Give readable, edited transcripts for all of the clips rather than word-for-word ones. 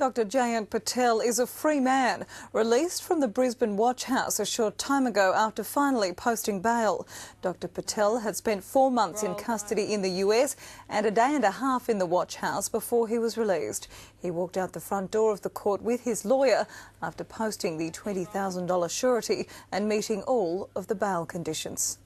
Dr. Jayant Patel is a free man, released from the Brisbane watch house a short time ago after finally posting bail. Dr. Patel had spent 4 months in custody in the US and a day and a half in the watch house before he was released. He walked out the front door of the court with his lawyer after posting the $20,000 surety and meeting all of the bail conditions.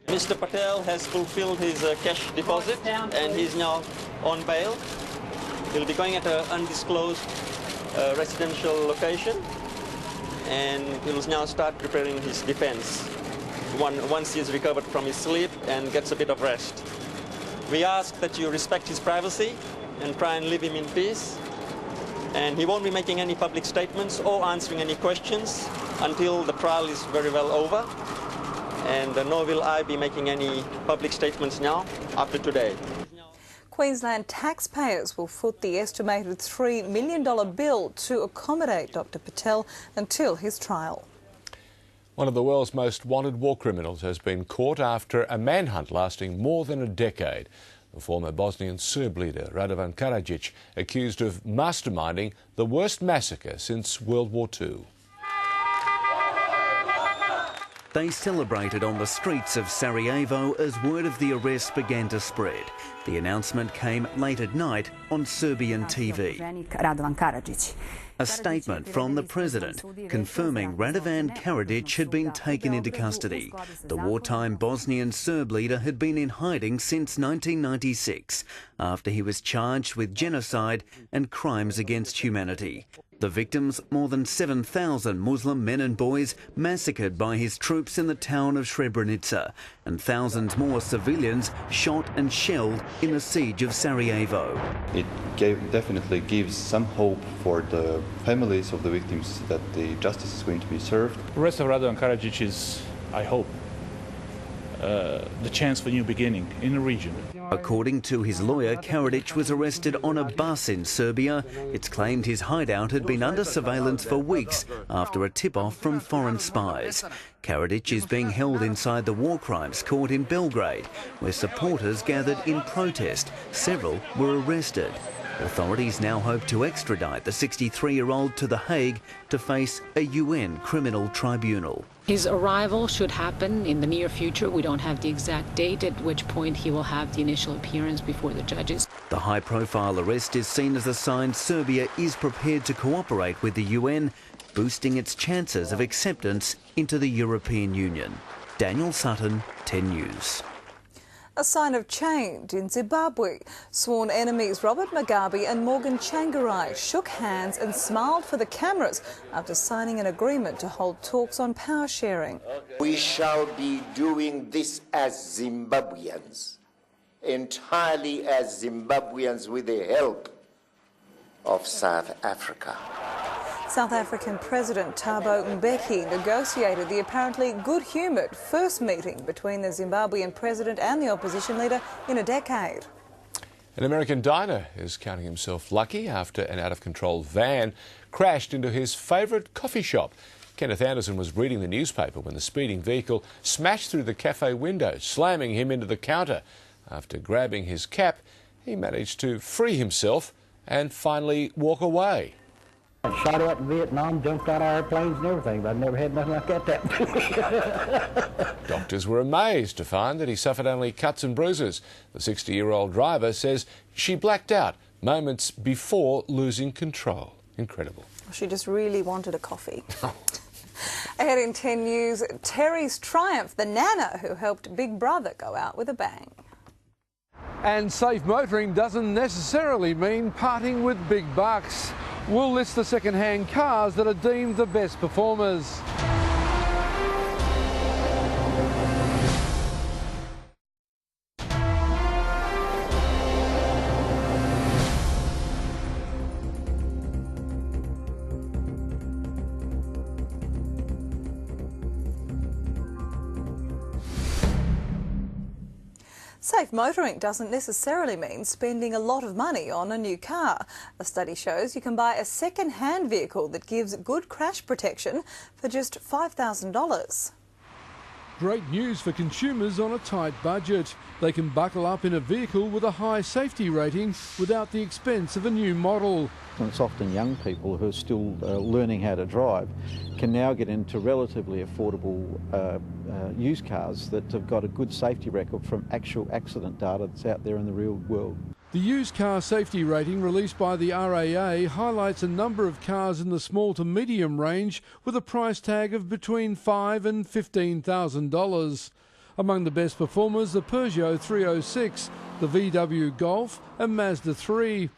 Mr. Patel has fulfilled his cash deposit and he's now on bail. He'll be going at an undisclosed residential location, and he'll now start preparing his defence once he's recovered from his sleep and gets a bit of rest. We ask that you respect his privacy and try and leave him in peace. And he won't be making any public statements or answering any questions until the trial is very well over. And nor will I be making any public statements now after today. Queensland taxpayers will foot the estimated $3 million bill to accommodate Dr. Patel until his trial. One of the world's most wanted war criminals has been caught after a manhunt lasting more than a decade. The former Bosnian Serb leader, Radovan Karadžić, accused of masterminding the worst massacre since World War II. They celebrated on the streets of Sarajevo as word of the arrest began to spread. The announcement came late at night on Serbian TV. Radovan Karadžić. A statement from the president confirming Radovan Karadžić had been taken into custody. The wartime Bosnian Serb leader had been in hiding since 1996 after he was charged with genocide and crimes against humanity. The victims, more than 7,000 Muslim men and boys massacred by his troops in the town of Srebrenica, and thousands more civilians shot and shelled in the siege of Sarajevo. It definitely gives some hope for the families of the victims that the justice is going to be served. The arrest of Radovan Karadžić is, I hope, the chance for a new beginning in the region. According to his lawyer, Karadžić was arrested on a bus in Serbia. It's claimed his hideout had been under surveillance for weeks after a tip-off from foreign spies. Karadžić is being held inside the war crimes court in Belgrade, where supporters gathered in protest. Several were arrested. Authorities now hope to extradite the 63-year-old to The Hague to face a UN criminal tribunal. His arrival should happen in the near future. We don't have the exact date at which point he will have the initial appearance before the judges. The high-profile arrest is seen as a sign Serbia is prepared to cooperate with the UN, boosting its chances of acceptance into the European Union. Daniel Sutton, 10 News. A sign of change in Zimbabwe. Sworn enemies Robert Mugabe and Morgan Tsvangirai shook hands and smiled for the cameras after signing an agreement to hold talks on power sharing. We shall be doing this as Zimbabweans, entirely as Zimbabweans with the help of South Africa. South African President Thabo Mbeki negotiated the apparently good-humoured first meeting between the Zimbabwean president and the opposition leader in a decade. An American diner is counting himself lucky after an out-of-control van crashed into his favourite coffee shop. Kenneth Anderson was reading the newspaper when the speeding vehicle smashed through the cafe window, slamming him into the counter. After grabbing his cap, he managed to free himself and finally walk away. I shot out in Vietnam, jumped out of airplanes and everything, but I've never had nothing like that happen to me. Doctors were amazed to find that he suffered only cuts and bruises. The 60-year-old driver says she blacked out moments before losing control. Incredible. She just really wanted a coffee. Ahead in 10 News, Terri's triumph, the nana who helped Big Brother go out with a bang. And safe motoring doesn't necessarily mean parting with big bucks. We'll list the second-hand cars that are deemed the best performers. Safe motoring doesn't necessarily mean spending a lot of money on a new car. A study shows you can buy a second-hand vehicle that gives good crash protection for just $5,000. Great news for consumers on a tight budget. They can buckle up in a vehicle with a high safety rating without the expense of a new model. And it's often young people who are still learning how to drive can now get into relatively affordable used cars that have got a good safety record from actual accident data that's out there in the real world. The used car safety rating released by the RAA highlights a number of cars in the small to medium range with a price tag of between $5,000 and $15,000. Among the best performers, the Peugeot 306, the VW Golf and Mazda 3.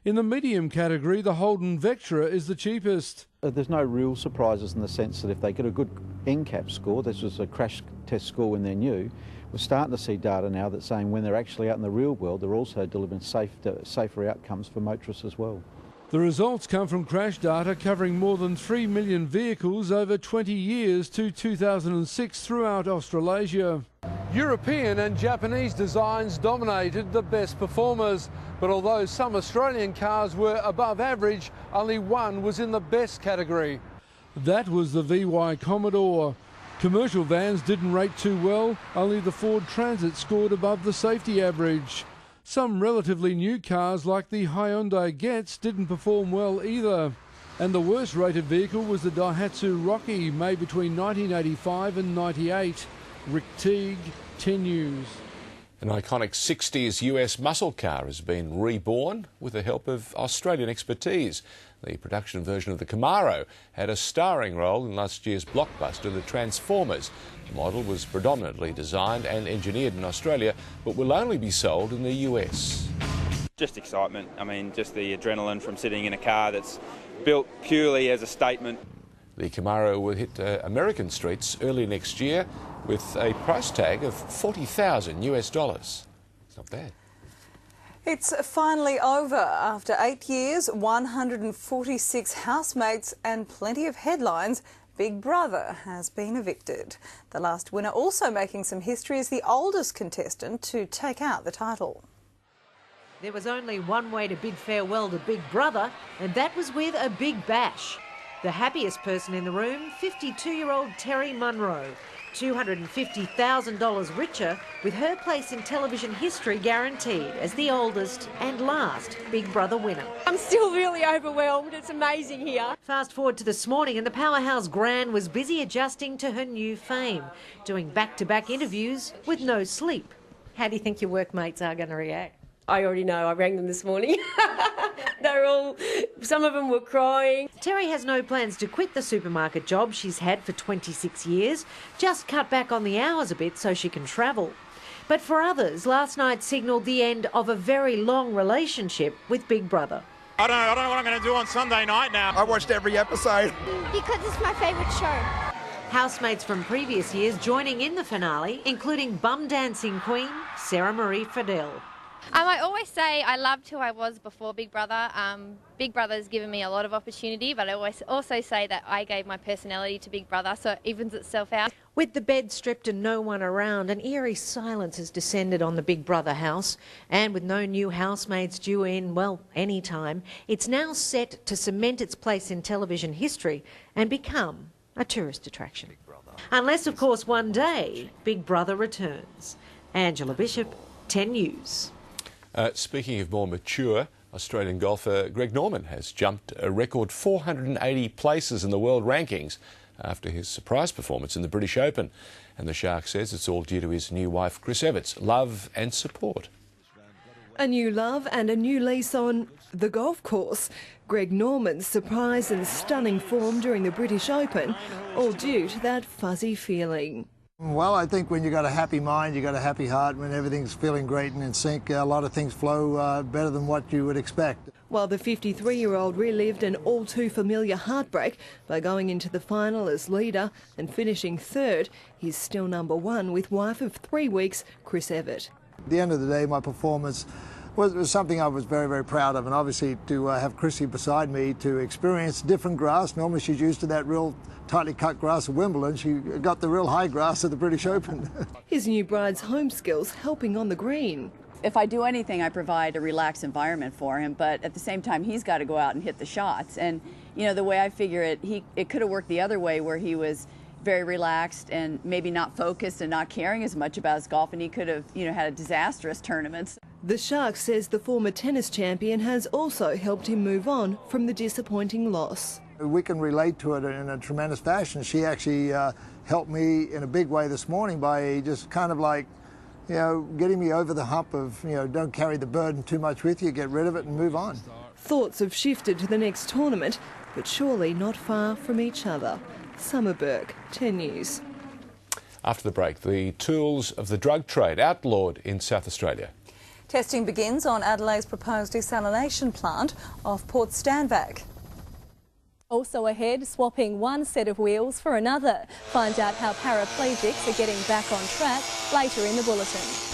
In the medium category, the Holden Vectra is the cheapest. There's no real surprises in the sense that if they get a good NCAP score, this was a crash test score when they're new, we're starting to see data now that's saying when they're actually out in the real world, they're also delivering safer outcomes for motorists as well. The results come from crash data covering more than 3 million vehicles over 20 years to 2006 throughout Australasia. European and Japanese designs dominated the best performers, but although some Australian cars were above average, only one was in the best category. That was the VY Commodore. Commercial vans didn't rate too well, only the Ford Transit scored above the safety average. Some relatively new cars like the Hyundai Getz didn't perform well either. And the worst rated vehicle was the Daihatsu Rocky, made between 1985 and 98. Ric Teague, 10 News. An iconic 60s US muscle car has been reborn with the help of Australian expertise. The production version of the Camaro had a starring role in last year's blockbuster The Transformers. The model was predominantly designed and engineered in Australia, but will only be sold in the US. Just excitement. I mean, just the adrenaline from sitting in a car that's built purely as a statement. The Camaro will hit American streets early next year with a price tag of $40,000 US. It's not bad. It's finally over. After 8 years, 146 housemates and plenty of headlines, Big Brother has been evicted. The last winner also making some history is the oldest contestant to take out the title. There was only one way to bid farewell to Big Brother, and that was with a big bash. The happiest person in the room, 52-year-old Terri Munroe, $250,000 richer, with her place in television history guaranteed as the oldest and last Big Brother winner. I'm still really overwhelmed. It's amazing here. Fast forward to this morning and the powerhouse Gran was busy adjusting to her new fame, doing back-to-back interviews with no sleep. How do you think your workmates are going to react? I already know. I rang them this morning. Some of them were crying. Terri has no plans to quit the supermarket job she's had for 26 years, just cut back on the hours a bit so she can travel. But for others, last night signalled the end of a very long relationship with Big Brother. I don't know what I'm going to do on Sunday night now. I watched every episode. Because it's my favourite show. Housemates from previous years joining in the finale, including bum dancing queen SARA-MARIE FEDELE. I always say I loved who I was before Big Brother. Big Brother's given me a lot of opportunity, but I always also say that I gave my personality to Big Brother, so it evens itself out. With the bed stripped and no one around, an eerie silence has descended on the Big Brother house. And with no new housemates due in, well, any time, it's now set to cement its place in television history and become a tourist attraction. Unless, of course, one day Big Brother returns. Angela Bishop, 10 News. Speaking of more mature, Australian golfer Greg Norman has jumped a record 480 places in the world rankings after his surprise performance in the British Open. And the Shark says it's all due to his new wife, Chris Evans' love and support. A new love and a new lease on the golf course. Greg Norman's surprise and stunning form during the British Open, all due to that fuzzy feeling. Well, I think when you've got a happy mind, you've got a happy heart, when everything's feeling great and in sync, a lot of things flow better than what you would expect. While the 53-year-old relived an all-too-familiar heartbreak by going into the final as leader and finishing third, he's still number one with wife of 3 weeks, Chris Evans. At the end of the day, my performance was something I was very, very proud of, and obviously to have Chrissy beside me to experience different grass. Normally she's used to that real tightly cut grass of Wimbledon. She got the real high grass of the British Open. His new bride's home skills helping on the green. If I do anything, I provide a relaxed environment for him, but at the same time, he's got to go out and hit the shots. And, you know, the way I figure it, it could have worked the other way where he was, very relaxed and maybe not focused and not caring as much about his golf, and he could have, had a disastrous tournament. The Shark says the former tennis champion has also helped him move on from the disappointing loss. We can relate to it in a tremendous fashion. She actually helped me in a big way this morning by just kind of like, getting me over the hump of, don't carry the burden too much with you, get rid of it and move on. Thoughts have shifted to the next tournament, but surely not far from each other. Summer Burke, 10 News. After the break, the tools of the drug trade outlawed in South Australia. Testing begins on Adelaide's proposed desalination plant off Port Stanvac. Also ahead, swapping one set of wheels for another. Find out how paraplegics are getting back on track later in the bulletin.